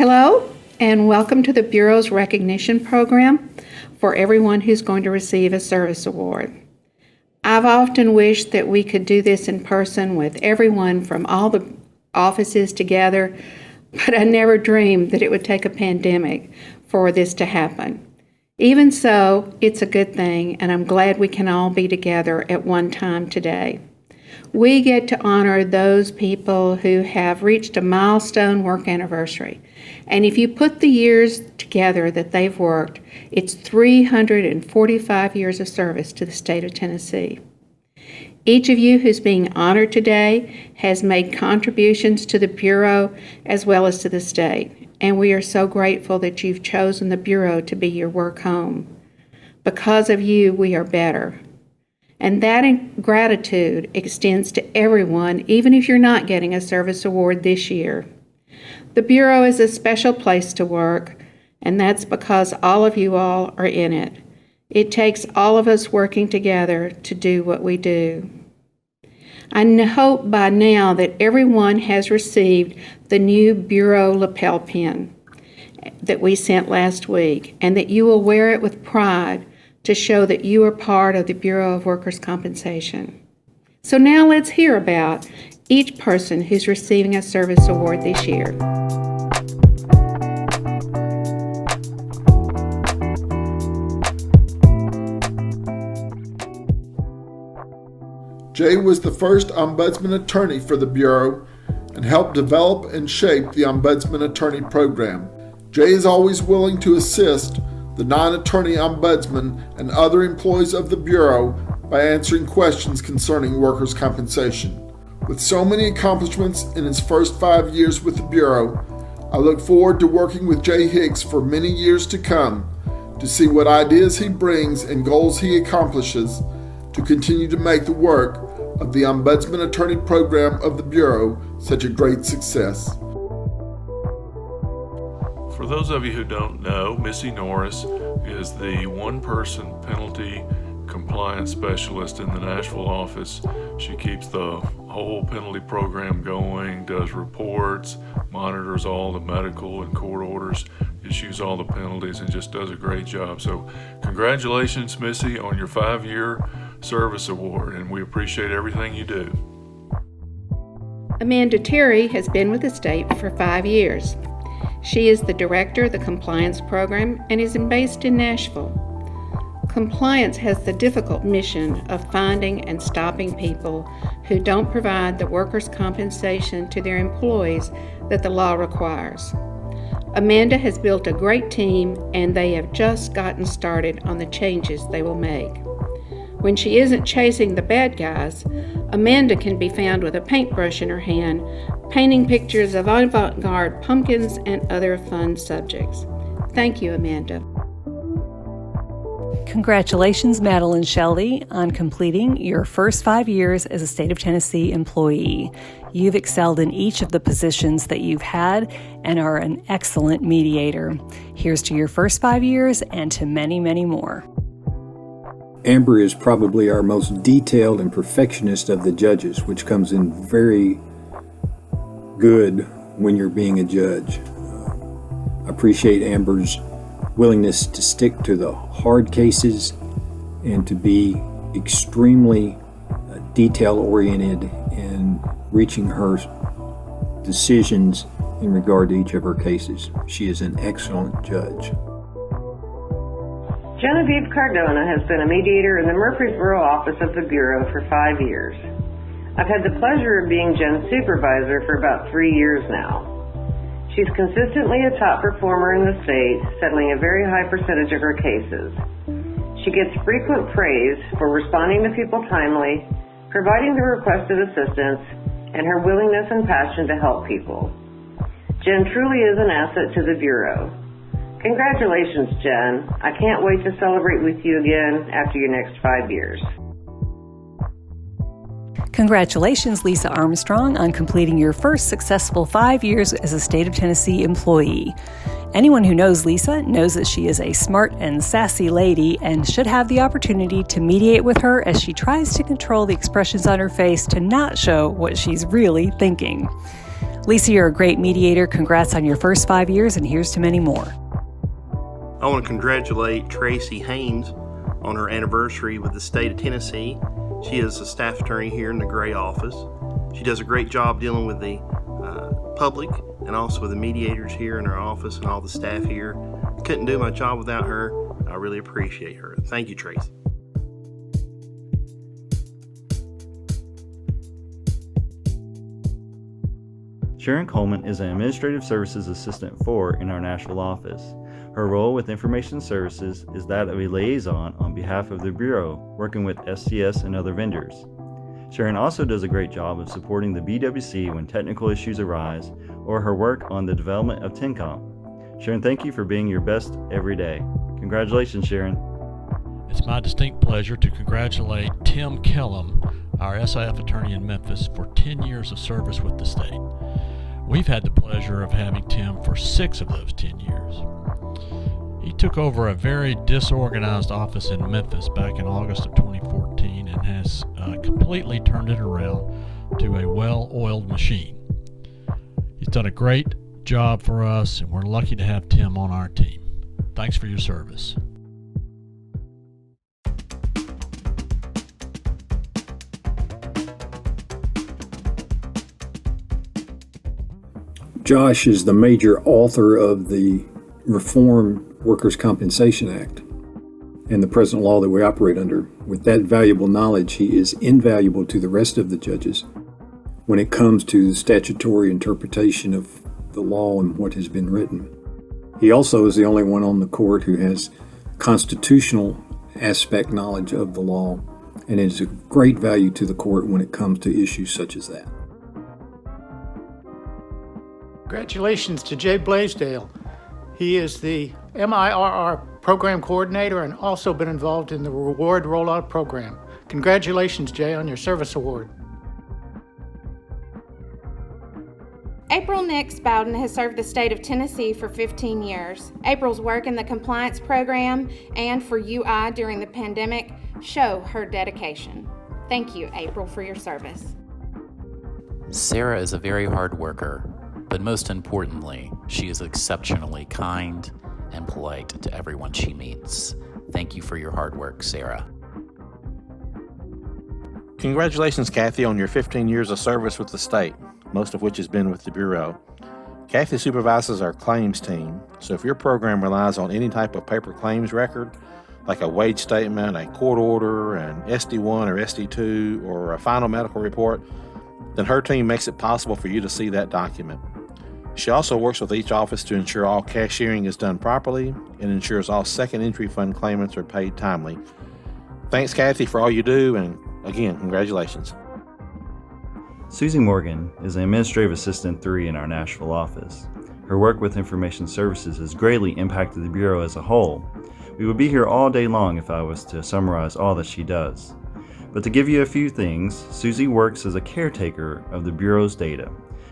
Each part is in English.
Hello, and welcome to the Bureau's recognition program for everyone who's going to receive a service award. I've often wished that we could do this in person with everyone from all the offices together, but I never dreamed that it would take a pandemic for this to happen. Even so, it's a good thing, and I'm glad we can all be together at one time today. We get to honor those people who have reached a milestone work anniversary, And if you put the years together that they've worked, it's 345 years of service to the state of Tennessee. Each of you who's being honored today has made contributions to the Bureau as well as to the state, and we are so grateful that you've chosen the Bureau to be your work home. Because of you, we are better. And that gratitude extends to everyone, even if you're not getting a service award this year. The Bureau is a special place to work, and that's because all of you all are in it. It takes all of us working together to do what we do. I hope by now that everyone has received the new Bureau lapel pin that we sent last week, and that you will wear it with pride to show that you are part of the Bureau of Workers' Compensation. So now let's hear about each person who's receiving a service award this year. Jay was the first Ombudsman attorney for the Bureau and helped develop and shape the Ombudsman Attorney Program. Jay is always willing to assist the non-attorney ombudsman and other employees of the Bureau by answering questions concerning workers' compensation. With so many accomplishments in his first 5 years with the Bureau, I look forward to working with Jay Hicks for many years to come to see what ideas he brings and goals he accomplishes to continue to make the work of the Ombudsman Attorney Program of the Bureau such a great success. For those of you who don't know, Missi Norris is the one-person penalty compliance specialist in the Nashville office. She keeps the whole penalty program going, does reports, monitors all the medical and court orders, issues all the penalties, and just does a great job. So congratulations, Missi, on your 5-year service award, and we appreciate everything you do. Amanda Terry has been with the state for 5 years. She is the director of the compliance program and is based in Nashville. Compliance has the difficult mission of finding and stopping people who don't provide the workers' compensation to their employees that the law requires. Amanda has built a great team, and they have just gotten started on the changes they will make. When she isn't chasing the bad guys, Amanda can be found with a paintbrush in her hand, painting pictures of avant-garde pumpkins and other fun subjects. Thank you, Amanda. Congratulations, Madeline Shelley, on completing your first 5 years as a State of Tennessee employee. You've excelled in each of the positions that you've had and are an excellent mediator. Here's to your first 5 years and to many, many more. Amber is probably our most detailed and perfectionist of the judges, which comes in very good when you're being a judge. I appreciate Amber's willingness to stick to the hard cases and to be extremely detail-oriented in reaching her decisions in regard to each of her cases. She is an excellent judge. Genevieve Cardona has been a mediator in the Murfreesboro office of the Bureau for 5 years. I've had the pleasure of being Jen's supervisor for about 3 years now. She's consistently a top performer in the state, settling a very high percentage of her cases. She gets frequent praise for responding to people timely, providing the requested assistance, and her willingness and passion to help people. Jen truly is an asset to the Bureau. Congratulations, Jen. I can't wait to celebrate with you again after your next 5 years. Congratulations, Lisa Armstrong, on completing your first successful 5 years as a State of Tennessee employee. Anyone who knows Lisa knows that she is a smart and sassy lady and should have the opportunity to mediate with her as she tries to control the expressions on her face to not show what she's really thinking. Lisa, you're a great mediator. Congrats on your first 5 years, and here's to many more. I want to congratulate Tracy Haynes on her anniversary with the state of Tennessee. She is a staff attorney here in the Gray office. She does a great job dealing with the public and also with the mediators here in our office and all the staff here. Couldn't do my job without her. I really appreciate her. Thank you, Tracy. Sharon Coleman is an Administrative Services Assistant 4 in our Nashville office. Her role with Information Services is that of a liaison on behalf of the Bureau, working with SCS and other vendors. Sharon also does a great job of supporting the BWC when technical issues arise, or her work on the development of TENCOM. Sharon, thank you for being your best every day. Congratulations, Sharon. It's my distinct pleasure to congratulate Tim Kellum, our SIF attorney in Memphis, for 10 years of service with the state. We've had the pleasure of having Tim for 6 of those 10 years. He took over a very disorganized office in Memphis back in August of 2014 and has completely turned it around to a well-oiled machine. He's done a great job for us, and we're lucky to have Tim on our team. Thanks for your service. Josh is the major author of the Reform Workers' Compensation Act and the present law that we operate under. With that valuable knowledge, he is invaluable to the rest of the judges when it comes to the statutory interpretation of the law and what has been written. He also is the only one on the court who has constitutional aspect knowledge of the law and is of great value to the court when it comes to issues such as that. Congratulations to Jay Blaisdell. He is the MIRR program coordinator and also been involved in the reward rollout program. Congratulations, Jay, on your service award. April Nix Bowden has served the state of Tennessee for 15 years. April's work in the compliance program and for UI during the pandemic show her dedication. Thank you, April, for your service. Sarah is a very hard worker, but most importantly, she is exceptionally kind and polite to everyone she meets. Thank you for your hard work, Sarah. Congratulations, Kathy, on your 15 years of service with the state, most of which has been with the Bureau. Kathy supervises our claims team, so if your program relies on any type of paper claims record, like a wage statement, a court order, an SD1 or SD2, or a final medical report, then her team makes it possible for you to see that document. She also works with each office to ensure all cashiering is done properly and ensures all second entry fund claimants are paid timely. Thanks, Kathy, for all you do, and again, congratulations. Susie Morgan is an Administrative Assistant 3 in our Nashville office. Her work with Information Services has greatly impacted the Bureau as a whole. We would be here all day long if I was to summarize all that she does. But to give you a few things, Susie works as a caretaker of the Bureau's data,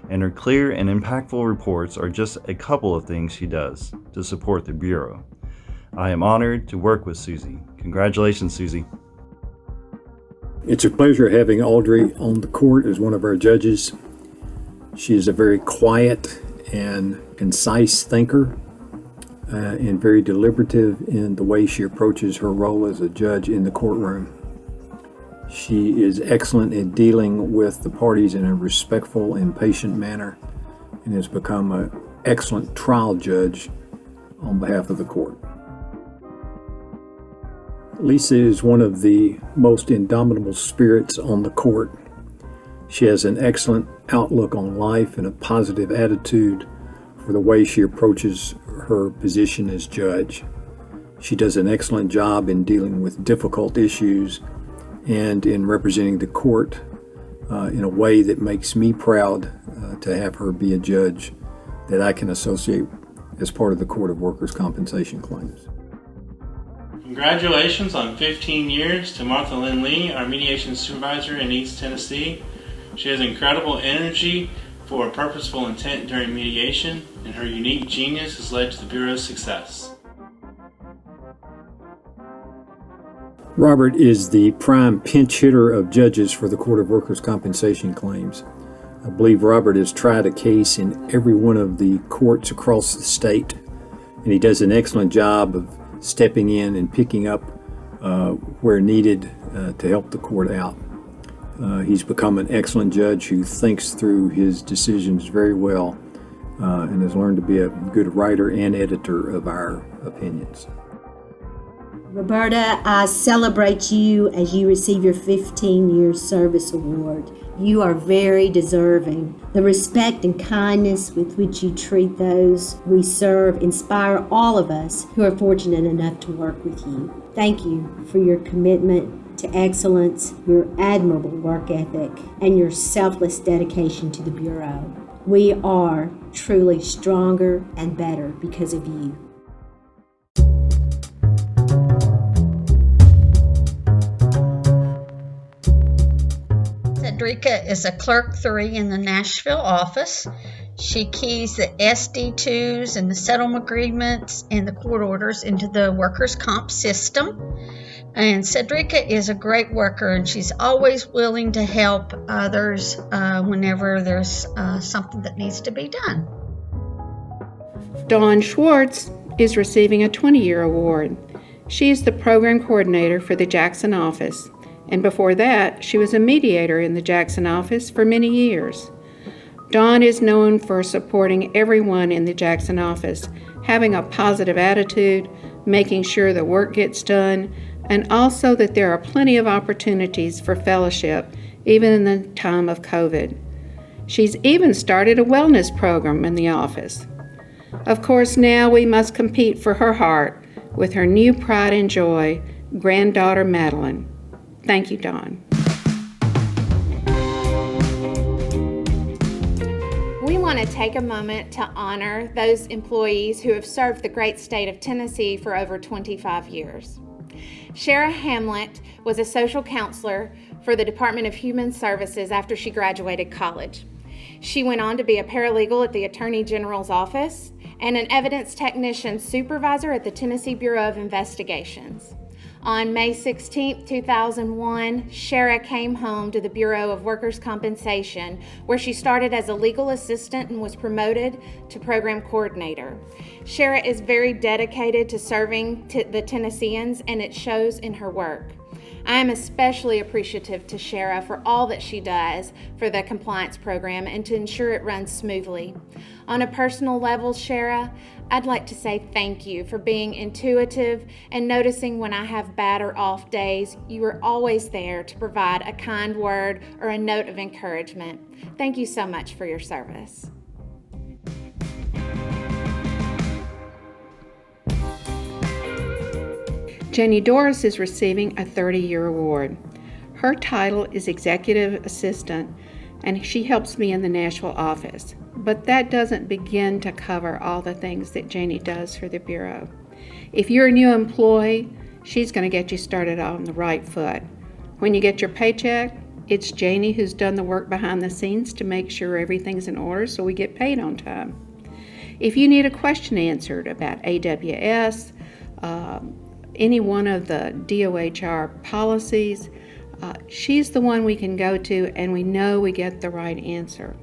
and her clear and impactful reports are just a couple of things she does to support the Bureau. I am honored to work with Susie. Congratulations, Susie. It's a pleasure having Audrey on the court as one of our judges. She is a very quiet and concise thinker and very deliberative in the way she approaches her role as a judge in the courtroom. She is excellent at dealing with the parties in a respectful and patient manner and has become an excellent trial judge on behalf of the court. Lisa is one of the most indomitable spirits on the court. She has an excellent outlook on life and a positive attitude for the way she approaches her position as judge. She does an excellent job in dealing with difficult issues and in representing the court in a way that makes me proud to have her be a judge that I can associate as part of the Court of Workers' Compensation Claims. Congratulations on 15 years to Martha Lynn Lee, our mediation supervisor in East Tennessee. She has incredible energy for purposeful intent during mediation, and her unique genius has led to the Bureau's success. Robert is the prime pinch hitter of judges for the Court of Workers' Compensation Claims. I believe Robert has tried a case in every one of the courts across the state, and he does an excellent job of stepping in and picking up where needed to help the court out. He's become an excellent judge who thinks through his decisions very well and has learned to be a good writer and editor of our opinions. Roberta, I celebrate you as you receive your 15-year service award. You are very deserving. The respect and kindness with which you treat those we serve inspire all of us who are fortunate enough to work with you. Thank you for your commitment to excellence, your admirable work ethic, and your selfless dedication to the Bureau. We are truly stronger and better because of you. Cedrica is a clerk 3 in the Nashville office. She keys the SD2s and the settlement agreements and the court orders into the workers' comp system. And Cedrica is a great worker, and she's always willing to help others whenever there's something that needs to be done. Dawn Schwartz is receiving a 20-year award. She is the program coordinator for the Jackson office. And before that, she was a mediator in the Jackson office for many years. Dawn is known for supporting everyone in the Jackson office, having a positive attitude, making sure the work gets done, and also that there are plenty of opportunities for fellowship, even in the time of COVID. She's even started a wellness program in the office. Of course, now we must compete for her heart with her new pride and joy, granddaughter Madeline. Thank you, Dawn. We want to take a moment to honor those employees who have served the great state of Tennessee for over 25 years. Shara Hamlet was a social counselor for the Department of Human Services after she graduated college. She went on to be a paralegal at the Attorney General's office and an evidence technician supervisor at the Tennessee Bureau of Investigations. On May 16, 2001, Shara came home to the Bureau of Workers' Compensation, where she started as a legal assistant and was promoted to program coordinator. Shara is very dedicated to serving the Tennesseans, and it shows in her work. I am especially appreciative to Shara for all that she does for the compliance program and to ensure it runs smoothly. On a personal level, Shara, I'd like to say thank you for being intuitive and noticing when I have bad or off days. You are always there to provide a kind word or a note of encouragement. Thank you so much for your service. Janie Dorris is receiving a 30-year award. Her title is Executive Assistant, and she helps me in the Nashville office. But that doesn't begin to cover all the things that Janie does for the Bureau. If you're a new employee, she's going to get you started on the right foot. When you get your paycheck, it's Janie who's done the work behind the scenes to make sure everything's in order so we get paid on time. If you need a question answered about AWS, any one of the DOHR policies, she's the one we can go to, and we know we get the right answer.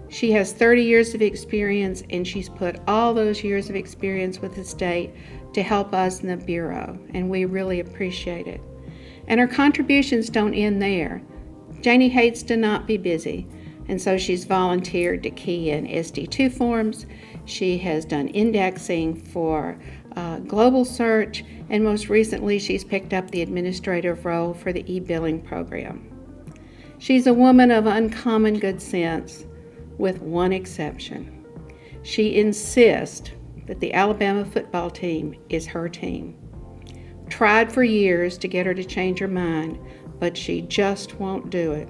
She has 30 years of experience, and she's put all those years of experience with the state to help us in the Bureau, and we really appreciate it. And her contributions don't end there. Janie hates to not be busy, and so she's volunteered to key in SD2 forms. She has done indexing for global search, and most recently she's picked up the administrative role for the e-billing program. She's a woman of uncommon good sense, with one exception. She insists that the Alabama football team is her team. Tried for years to get her to change her mind, but she just won't do it.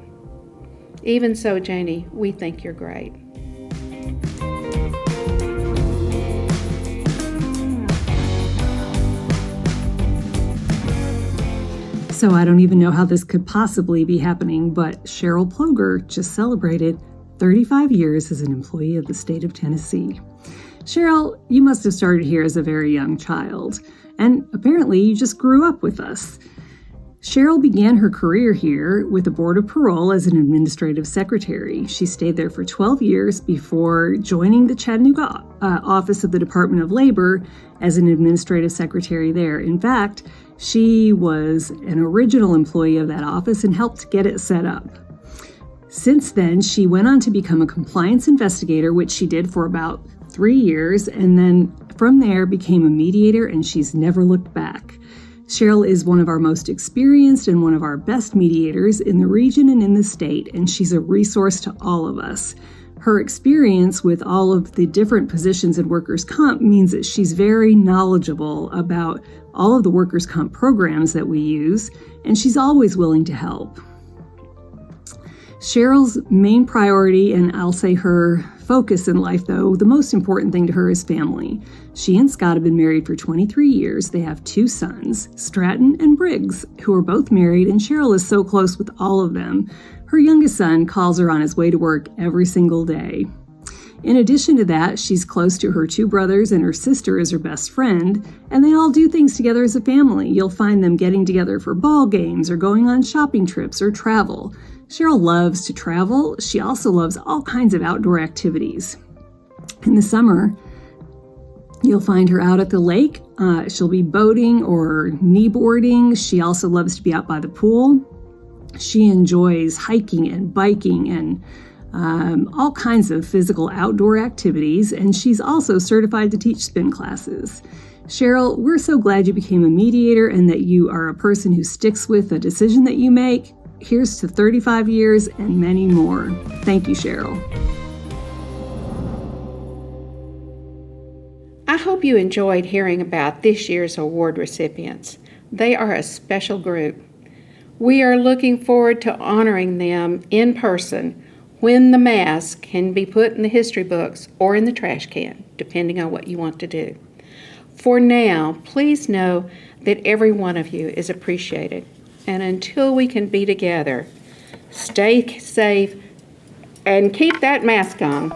Even so, Janie, we think you're great. So I don't even know how this could possibly be happening, but Cheryl Ploger just celebrated 35 years as an employee of the state of Tennessee. Cheryl, you must have started here as a very young child, and apparently you just grew up with us. Cheryl began her career here with the Board of Parole as an administrative secretary. She stayed there for 12 years before joining the Chattanooga office of the Department of Labor as an administrative secretary there. In fact, she was an original employee of that office and helped get it set up. Since then, she went on to become a compliance investigator, which she did for about 3 years, and then from there became a mediator, and she's never looked back. Cheryl is one of our most experienced and one of our best mediators in the region and in the state, and she's a resource to all of us. Her experience with all of the different positions in workers' comp means that she's very knowledgeable about all of the workers' comp programs that we use, and she's always willing to help. Cheryl's main priority, and I'll say her focus in life though, the most important thing to her is family. She and Scott have been married for 23 years. They have 2 sons, Stratton and Briggs, who are both married, and Cheryl is so close with all of them. Her youngest son calls her on his way to work every single day. In addition to that, she's close to her 2 brothers, and her sister is her best friend, and they all do things together as a family. You'll find them getting together for ball games or going on shopping trips or travel. Cheryl loves to travel. She also loves all kinds of outdoor activities. In the summer, you'll find her out at the lake. She'll be boating or kneeboarding. She also loves to be out by the pool. She enjoys hiking and biking and all kinds of physical outdoor activities, and she's also certified to teach spin classes. Cheryl, we're so glad you became a mediator and that you are a person who sticks with a decision that you make. Here's to 35 years and many more. Thank you, Cheryl. I hope you enjoyed hearing about this year's award recipients. They are a special group. We are looking forward to honoring them in person when the mask can be put in the history books or in the trash can, depending on what you want to do. For now, please know that every one of you is appreciated. And until we can be together, stay safe and keep that mask on.